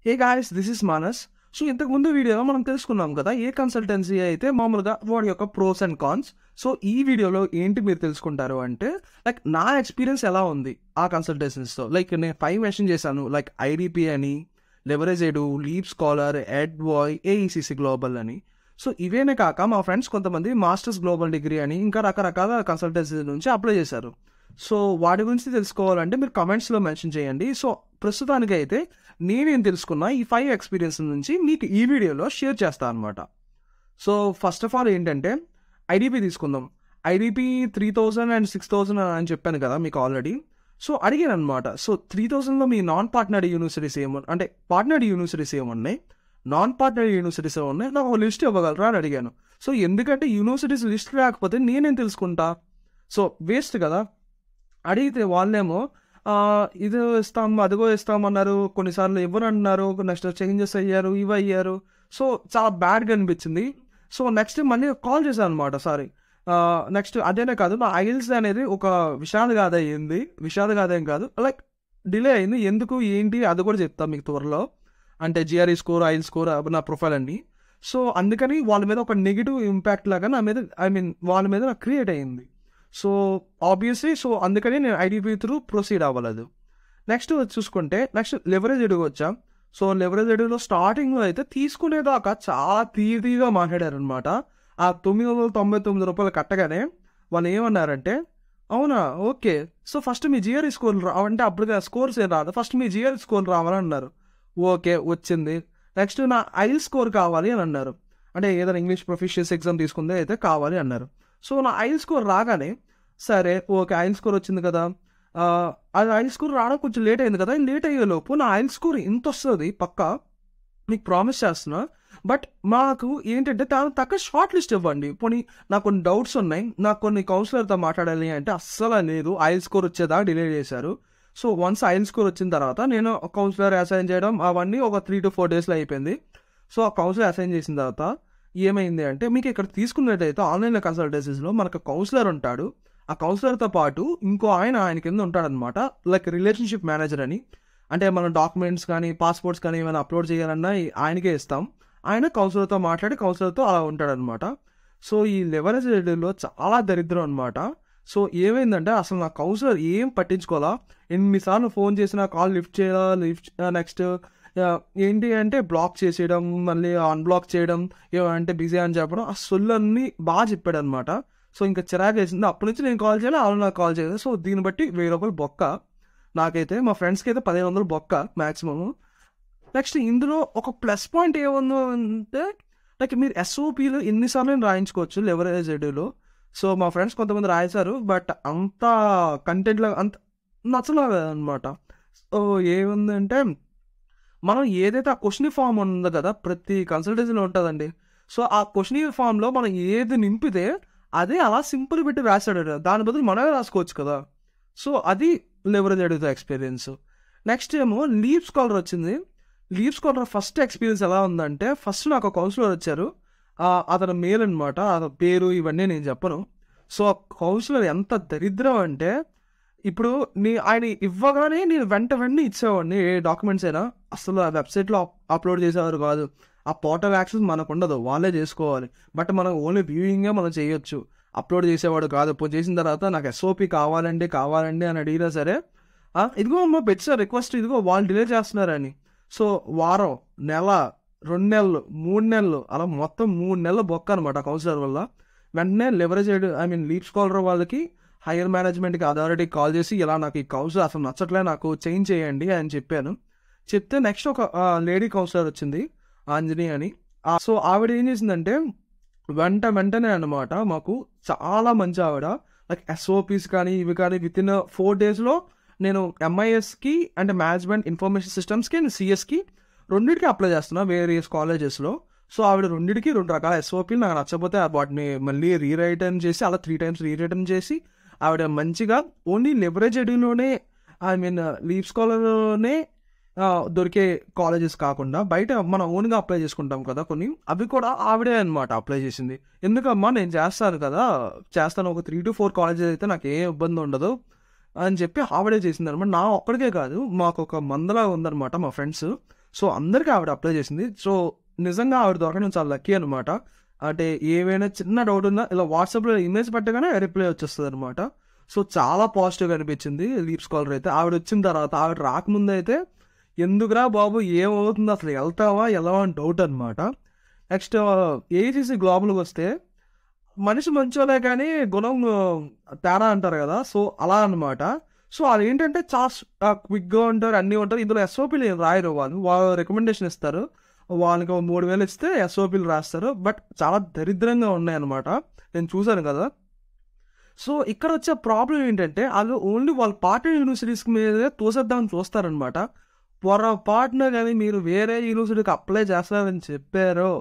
Hey guys, this is Manas. So ఇంతకుముందు వీడియోలో మనం తెలుసుకున్నాం కదా ఏ కన్సల్టెన్సీ అయితే మామూలుగా వాడి యొక్క ప్రోస్ అండ్ కాన్స్. సో ఈ వీడియోలో ఏంటి మీరు తెలుసుకుంటారు అంటే లైక్ నా ఎక్స్పీరియన్స్ ఎలా ఉంది ఆ కన్సల్టెన్సీస్తో. లైక్ నేను 5 మెన్షన్ చేశాను, లైక్ ఐడిపి అని, లెవరేజ్ ఎడు, లీప్ స్కాలర్, ఎడ్వాయ్, ఏఈసిసి గ్లోబల్ అని. సో ఇవేనే కాక మా ఫ్రెండ్స్ కొంతమంది మాస్టర్స్ గ్లోబల్ డిగ్రీ అని ఇంకా రకరకాల కన్సల్టెన్సీ నుంచి అప్లై చేశారు. సో వాటి గురించి తెలుసుకోవాలంటే మీరు కమెంట్స్లో మెన్షన్ చేయండి. సో ప్రస్తుతానికి అయితే నేనేం తెలుసుకున్నా ఈ 5 ఎక్స్పీరియన్స్ నుంచి మీకు ఈ వీడియోలో షేర్ చేస్తాను అనమాట. సో ఫస్ట్ ఆఫ్ ఆల్ ఏంటంటే ఐడిపి తీసుకుందాం. ఐడిపి 3000 అండ్ 6000 అని చెప్పాను కదా మీకు ఆల్రెడీ. సో అడిగాను అనమాట. సో 3000లో మీ నాన్ పార్ట్నర్డ్ యూనివర్సిటీస్ ఏమన్నా, అంటే పార్ట్నర్డ్ యూనివర్సిటీస్ ఏమున్నాయి, నాన్ పార్ట్నర్డ్ యూనివర్సిటీస్ ఏమున్నాయి, నాకు ఒక లిస్ట్ ఇవ్వగలరా అని అడిగాను. సో ఎందుకంటే యూనివర్సిటీస్ లిస్ట్ లేకపోతే నేనేం తెలుసుకుంటా, సో వేస్ట్ కదా. అడిగితే వాళ్ళేమో ఇది ఇస్తాం అదిగో ఇస్తామన్నారు, కొన్నిసార్లు ఇవ్వరు అన్నారు, నెక్స్ట్ చేంజెస్ అయ్యారు, ఇవి అయ్యారు. సో చాలా బ్యాడ్గా అనిపించింది. సో నెక్స్ట్ మళ్ళీ కాల్ చేశాను అనమాట. సారీ, నెక్స్ట్ అదేనే కాదు, నా ఐల్స్ అనేది ఒక విషాదగాథ అయ్యింది. విషాదగాథ ఏం కాదు, లైక్ డిలే అయింది. ఎందుకు ఏంటి అది కూడా చెప్తాను మీకు త్వరలో. అంటే జిఆర్ఈ స్కోర్, ఐల్ స్కోర్, నా ప్రొఫైల్ అన్ని. సో అందుకని వాళ్ళ మీద ఒక నెగిటివ్ ఇంపాక్ట్ లాగా నా మీద, వాళ్ళ మీద నాకు క్రియేట్ అయ్యింది. సో ఆబ్వియస్లీ సో అందుకని నేను ఐడిపి త్రూ ప్రొసీడ్ అవ్వలేదు. నెక్స్ట్ చూసుకుంటే నెక్స్ట్ లెవరేజ్ ఎడుగు వచ్చాం. సో లెవరేజ్ ఎడుగులో స్టార్టింగ్లో అయితే తీసుకునేదాకా చాలా తీగా మాట్లాడారనమాట. ఆ 999 రూపాయలు కట్టగానే వాళ్ళు ఏమన్నారంటే, అవునా ఓకే, సో ఫస్ట్ మీ జిఆర్ఈ స్కోర్ రావంటే అప్పుడు స్కోర్స్ ఏం రాదు, ఫస్ట్ మీ జిఆర్ఈ స్కోర్ రావాలని అన్నారు. ఓకే వచ్చింది. నెక్స్ట్ నా ఐల్ స్కోర్ కావాలి అని అన్నారు. అంటే ఏదైనా ఇంగ్లీష్ ప్రొఫిషియన్సీ ఎగ్జామ్ తీసుకుందే అయితే కావాలి అన్నారు. సో నా ఐల్ స్కోర్ రాగానే సరే ఓకే ఐల్ స్కోర్ వచ్చింది కదా, అది ఐల్ స్కోర్ రావడం కొంచెం లేట్ అయింది కదా, లేట్ అయ్యేలోపు నా ఐల్ స్కోర్ ఇంత వస్తుంది పక్కా, మీకు ప్రామిస్ చేస్తున్నా. బట్ మాకు ఏంటంటే దానికి తగ్గ షార్ట్ లిస్ట్ ఇవ్వండి. పోనీ నాకు కొన్ని డౌట్స్ ఉన్నాయి, నాకు కొన్ని కౌన్సిలర్తో మాట్లాడాలి అంటే అస్సలు లేదు, ఐల్ స్కోర్ వచ్చేదాకా డిలే చేశారు. సో వన్స్ ఐల్ స్కోర్ వచ్చిన తర్వాత నేను కౌన్సిలర్ అసైన్ చేయడం అవన్నీ ఒక 3 to 4 డేస్లో అయిపోయింది. సో ఆ కౌన్సిలర్ అసైన్ చేసిన తర్వాత ఏమైంది అంటే, మీకు ఇక్కడ తీసుకున్నట్టయితే ఆన్లైన్ కన్సల్టెన్సీస్లో మనకు కౌన్సిలర్ ఉంటాడు. ఆ కౌన్సిలర్తో పాటు ఇంకో ఆయన కింద ఉంటాడనమాట, లైక్ రిలేషన్షిప్ మేనేజర్ అని. అంటే మనం డాక్యుమెంట్స్ కానీ పాస్పోర్ట్స్ కానీ ఏమైనా అప్లోడ్ చేయాలన్నా ఆయనకే ఇస్తాం. ఆయన కౌన్సిలర్తో మాట్లాడి కౌన్సిలర్తో అలా ఉంటాడనమాట. సో ఈ లెవరేజ్లో చాలా దరిద్రం అనమాట. సో ఏమైందంటే అసలు నా కౌన్సిలర్ ఏం పట్టించుకోవాలా, ఎన్నిసార్లు ఫోన్ చేసినా కాల్ లిఫ్ట్ చేయాలా, నెక్స్ట్ ఏంటి అంటే బ్లాక్ చేసేయడం, మళ్ళీ అన్బ్లాక్ చేయడం, ఏమంటే బిజీ అని చెప్పడం, ఆ సొల్లన్నీ బాగా చెప్పాడు అనమాట. సో ఇంకా చిరాకు వేసింది. అప్పటి నుంచి నేను కాల్ చేయాలి, వాళ్ళు నాకు కాల్ చేయలేదు. సో దీన్ని బట్టి 1000 రూపాయలు బొక్క నాకైతే. మా ఫ్రెండ్స్కి అయితే 1500 బొక్క మ్యాక్సిమము. నెక్స్ట్ ఇందులో ఒక ప్లస్ పాయింట్ ఏముందో అంటే, లైక్ మీరు ఎస్ఓపీలు ఎన్నిసార్లు రాయించుకోవచ్చు లెవరేజ్లో. సో మా ఫ్రెండ్స్ కొంతమంది రాయించారు, బట్ అంత కంటెంట్లో అంత నచ్చలేదు అనమాట. సో ఏముందంటే, మనం ఏదైతే ఆ క్వశ్చన్ ఫామ్ ఉందో కదా ప్రతి కన్సల్టెన్సీలో ఉంటుందండి. సో ఆ క్వశ్చన్ ఫామ్లో మనం ఏది నింపితే అదే అలా సింపుల్ పెట్టి రాశాడు, దాని బదులు మనమే రాసుకోవచ్చు కదా. సో అది లెవరేజ్ అడుగుతా ఎక్స్పీరియన్స్. నెక్స్ట్ ఏమో లీప్ స్కాలర్ వచ్చింది. లీప్ స్కాలర్ ఫస్ట్ ఎక్స్పీరియన్స్ ఎలా ఉందంటే, ఫస్ట్ నాకు ఒక కౌన్సిలర్ వచ్చారు, అతను మేల్ అనమాట, అతని పేరు ఇవన్నీ నేను చెప్పను. సో ఆ కౌన్సిలర్ ఎంత దరిద్రం అంటే, ఇప్పుడు ఆయన ఇవ్వగానే నేను వెంటనే ఇచ్చేవాడిని ఏ డాక్యుమెంట్స్ అయినా. అసలు ఆ వెబ్సైట్లో అప్లోడ్ చేసేవారు కాదు, ఆ పోర్టల్ యాక్సెస్ మనకు ఉండదు, వాళ్ళే చేసుకోవాలి. బట్ మనం ఓన్లీ వ్యూయింగే మనం చేయొచ్చు, అప్లోడ్ చేసేవాడు కాదు. ఇప్పుడు చేసిన తర్వాత నాకు ఎస్ఓపి కావాలండి అని అడిగినా సరే, ఇదిగో అమ్మ పెట్టారు రిక్వెస్ట్, ఇదిగో వాళ్ళు డిలే చేస్తున్నారని. సో వారం, నెల, 2 నెలలు, 3 నెలలు, అలా మొత్తం 3 నెలలు బొక్క అనమాట కౌన్సిలర్ వల్ల. వెంటనే లెవరేజ్ లీప్ స్కాలర్ వాళ్ళకి హైయర్ మేనేజ్మెంట్కి అథారిటీకి కాల్ చేసి ఇలా నాకు ఈ కౌన్సిలర్ అసలు నచ్చట్లే, నాకు చేంజ్ చేయండి అని చెప్పాను. చెప్తే నెక్స్ట్ ఒక లేడీ కౌన్సిలర్ వచ్చింది, అంజని అని. సో ఆవిడ ఏం చేసిందంటే వెంటనే అనమాట మాకు చాలా మంచి ఆవిడ, లైక్ ఎస్ఓపీస్ కానీ ఇవి కానీ వితిన్ 4 డేస్లో నేను ఎంఐఎస్కి అంటే మేనేజ్మెంట్ ఇన్ఫర్మేషన్ సిస్టమ్స్కి అండ్ సిఎస్కి రెండింటికి అప్లై చేస్తున్నా వేరియస్ కాలేజెస్లో. సో ఆవిడ రెండింటికి 2 రకాల ఎస్ఓపీలు నాకు నచ్చకపోతే వాటిని మళ్ళీ రీరైటన్ చేసి అలా 3 times రీరైటన్ చేసి ఆవిడ మంచిగా ఓన్లీ లెవరేజ్ ఎడ్యూలోనే లీప్ స్కాలర్లోనే దొరికే కాలేజెస్ కాకుండా బయట మనం ఓన్గా అప్లై చేసుకుంటాం కదా కొన్ని, అవి కూడా ఆవిడే అనమాట అప్లై చేసింది. ఎందుకమ్మా నేను చేస్తాను ఒక 3 to 4 కాలేజెస్ అయితే నాకు ఏ ఇబ్బంది ఉండదు అని చెప్పి ఆవిడే చేసింది అనమాట. నా ఒక్కడికే కాదు, మాకు ఒక మందలా ఉందన్నమాట మా ఫ్రెండ్స్. సో అందరికీ ఆవిడ అప్లై చేసింది. సో నిజంగా ఆవిడ దొరకడం చాలా లక్కీ అనమాట. అంటే ఏవైనా చిన్న డౌట్ ఉన్నా ఇలా వాట్సాప్‌లో ఇమేజ్ పెట్టగానే రిప్లై వచ్చేస్తదనమాట. సో చాలా పాజిటివ్‌గా అనిపించింది లీప్ స్కాలర్ అయితే. ఆవిడ వచ్చిన తర్వాత, ఆవిడ రాకముందైతే ఎందుకురా బాబు ఏమవుతుంది అసలు ఎళ్తావా? ఎళ్ళవా? అని డౌట్ అనమాట. నెక్స్ట్ ఏఐసీసీ గ్లోబల్‌కొస్తే మనిషి మంచోలే కానీ గుణం తేడా అంటారు కదా! సో అలా అనమాట. సో అదేంటంటే క్విక్‌గా ఉంటారు, అన్నీ ఉంటారు. ఇందులో ఎస్ఓపీలు ఏం రాయరు వాళ్ళు. వాళ్ళు రికమెండేషన్ ఇస్తారు. వాళ్ళకి ఒక 3000 ఇస్తే ఎస్ఓపీలు రాస్తారు. బట్ చాలా దరిద్రంగా ఉన్నాయన్నమాట. నేను చూసాను కదా! సో ఇక్కడొచ్చే ప్రాబ్లమ్ ఏంటంటే ఆళ్ళు ఓన్లీ వాళ్ళ పార్ట్నర్ యూనివర్సిటీస్ మీదే తోసేద్దామని చూస్తారనమాట. పొరపాటున గాని మీరు వేరే యూనివర్సిటీకి అప్లై చేస్తారని చెప్పారో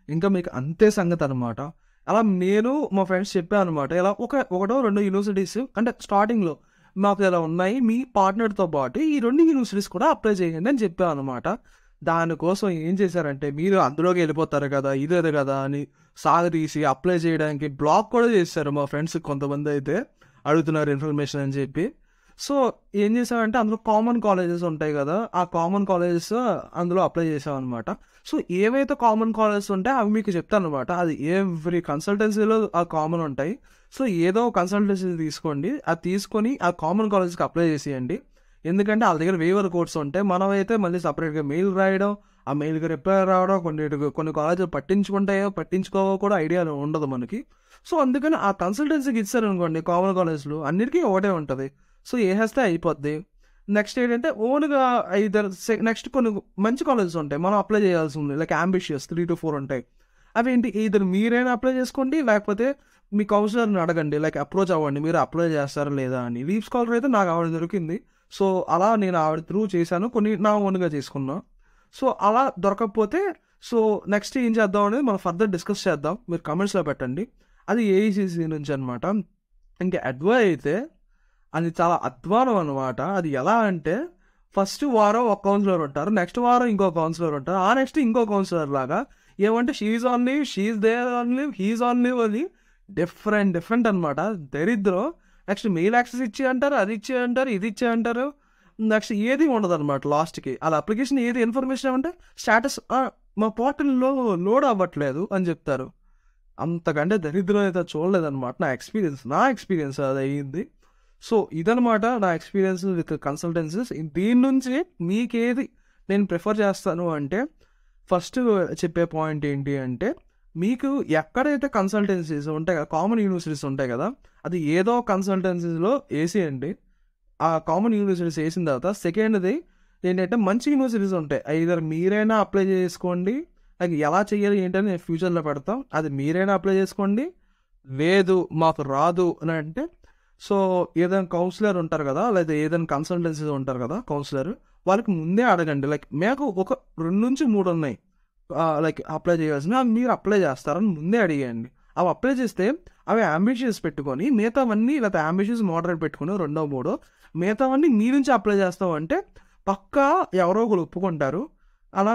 ఇంకా మీకు అంతే సంగతనమాట. అలా నేను మా ఫ్రెండ్స్ చెప్పామనమాట. ఇలా ఒకటో రెండో యూనివర్సిటీస్ అంటే స్టార్టింగ్‌లో మాకు ఇలా ఉన్నాయి. మీ పార్ట్నర్‌తో పాటు ఈ 2 యూనివర్సిటీస్ కూడా అప్లై చేయండి అని చెప్పామనమాట. దానికోసం ఏం చేశారంటే మీరు అందులోకి వెళ్ళిపోతారు కదా! ఇదే కదా! అని సాగదీసి అప్లై చేయడానికి బ్లాక్ కూడా చేశారు మా ఫ్రెండ్స్ కొంతమందయితే. అడుగుతున్నారు ఇన్ఫర్మేషన్ అని చెప్పి. సో ఏం చేశామంటే అందులో కామన్ కాలేజెస్ ఉంటాయి కదా! ఆ కామన్ కాలేజెస్ అందులో అప్లై చేశామనమాట. సో ఏవైతే కామన్ కాలేజెస్ ఉంటాయో అవి మీకు చెప్తాననమాట. అది ఎవ్రీ కన్సల్టెన్సీలో ఆ కామన్ ఉంటాయి. సో ఏదో కన్సల్టెన్సీ తీసుకోండి. అది తీసుకొని ఆ కామన్ కాలేజ్‌కి అప్లై చేసేయండి. ఎందుకంటే ఆళ్ళ దగ్గర వేవర్ కోడ్స్ ఉంటాయి. మనమైతే మళ్ళీ సెపరేట్‌గా మెయిల్ రాయడం, ఆ మెయిల్‌కి రిప్లై రావడం, కొన్ని కాలేజీలు పట్టించుకుంటాయో, పట్టించుకోవో కూడా ఐడియా ఉండదు మనకి. సో అందుకని ఆ కన్సల్టెన్సీకి ఇచ్చారనుకోండి కామన్ కాలేజ్‌లు అన్నిటికీ ఒకటే ఉంటది. సో ఏసేస్తే అయిపోద్ది. నెక్స్ట్ ఏంటంటే ఓన్‌గా నెక్స్ట్ కొన్ని మంచి కాలేజెస్ ఉంటాయి. మనం అప్లై చేయాల్సింది. లైక్ యాంబిషియస్ 3-4 ఉంటాయి. అవేంటి ఈదర్ మీరైనా అప్లై చేసుకోండి, లేకపోతే మీ కౌన్సిలర్‌ని అడగండి. లైక్ అప్రోచ్ అవ్వండి. మీరు అప్లై చేస్తారా లేదా అని. లీవ్ స్కాలర్ అయితే నాకు ఆవిడ దొరికింది. సో అలా నేను ఆవిడ త్రూ చేశాను. కొన్ని నా ఓన్‌గా చేసుకున్నా. సో అలా దొరకకపోతే సో నెక్స్ట్ ఏం చేద్దాం అనేది మనం ఫర్దర్ డిస్కస్ చేద్దాం. మీరు కామెంట్స్‌లో పెట్టండి. అది ఏఐసీసీ నుంచి అనమాట. ఇంకా అడ్వై అయితే అది చాలా అధ్వానం అనమాట. అది ఎలా అంటే ఫస్ట్ వారం ఒక కౌన్సిలర్ ఉంటారు. నెక్స్ట్ వారం ఇంకో కౌన్సిలర్ ఉంటారు. ఆ నెక్స్ట్ ఇంకో కౌన్సిలర్ లాగా ఏమంటే she is on leave, she is there on leave, he is on leave అని డిఫరెంట్ అనమాట. దరిద్రం. నెక్స్ట్ మెయిల్ యాక్సెస్ ఇచ్చి అంటారు, అది ఇచ్చి అంటారు, ఇది ఇచ్చి అంటారు. నెక్స్ట్ ఏది ఉండదనమాట లాస్ట్‌కి. ఆళ్ళ అప్లికేషన్ ఏది ఇన్ఫర్మేషన్ ఏమంటే స్టేటస్ మా పోర్టల్‌లో లోడ్ అవ్వట్లేదు అని చెప్తారు. అంతకంటే దరిద్రం అయితే చూడలేదనమాట నా ఎక్స్‌పీరియన్స్ అదయింది. సో ఇదనమాట నా ఎక్స్‌పీరియన్స్ విత్ కన్సల్టెన్సీస్. దీని నుంచి మీకేది నేను ప్రిఫర్ చేస్తాను అంటే ఫస్ట్ చెప్పే పాయింట్ ఏంటి అంటే మీకు ఎక్కడైతే కన్సల్టెన్సీస్ ఉంటాయి కదా, కామన్ యూనివర్సిటీస్ ఉంటాయి కదా, అది ఏదో కన్సల్టెన్సీస్‌లో ఏసేయండి. ఆ కామన్ యూనివర్సిటీస్ ఏసిన తర్వాత సెకండ్‌ది ఏంటంటే మంచి యూనివర్సిటీస్ ఉంటాయి. ఐదర్ మీరైనా అప్లై చేసుకోండి. లైక్ ఎలా చేయాలి ఏంటని నేను ఫ్యూచర్‌లో పెడతాం. అది మీరైనా అప్లై చేసుకోండి. లేదు మాకు రాదు అని అంటే సో ఏదైనా కౌన్సిలర్ ఉంటారు కదా, లేదా ఏదైనా కన్సల్టెన్సీస్ ఉంటారు కదా కౌన్సిలర్, వాళ్ళకి ముందే అడగండి. లైక్ మాకు ఒక 2-3 ఉన్నాయి లైక్ అప్లై చేయాల్సినవి. అవి మీరు అప్లై చేస్తారని ముందే అడిగేయండి. అవి అప్లై చేస్తే అవి అంబిషియస్ పెట్టుకొని మిగతావన్నీ లేకపోతే అంబిషియస్ మోడరేట్ పెట్టుకుని రెండో మూడో మిగతావన్నీ మీ నుంచి అప్లై చేస్తాం అంటే పక్కా ఎవరో ఒకరు ఒప్పుకుంటారు. అలా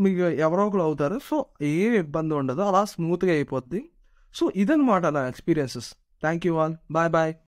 మీకు ఎవరో ఒకరు అవుతారు. సో ఏం ఇబ్బంది ఉండదు. అలా స్మూత్‌గా అయిపోద్ది. సో ఇదనమాట నా experiences. Thank you all. Bye bye.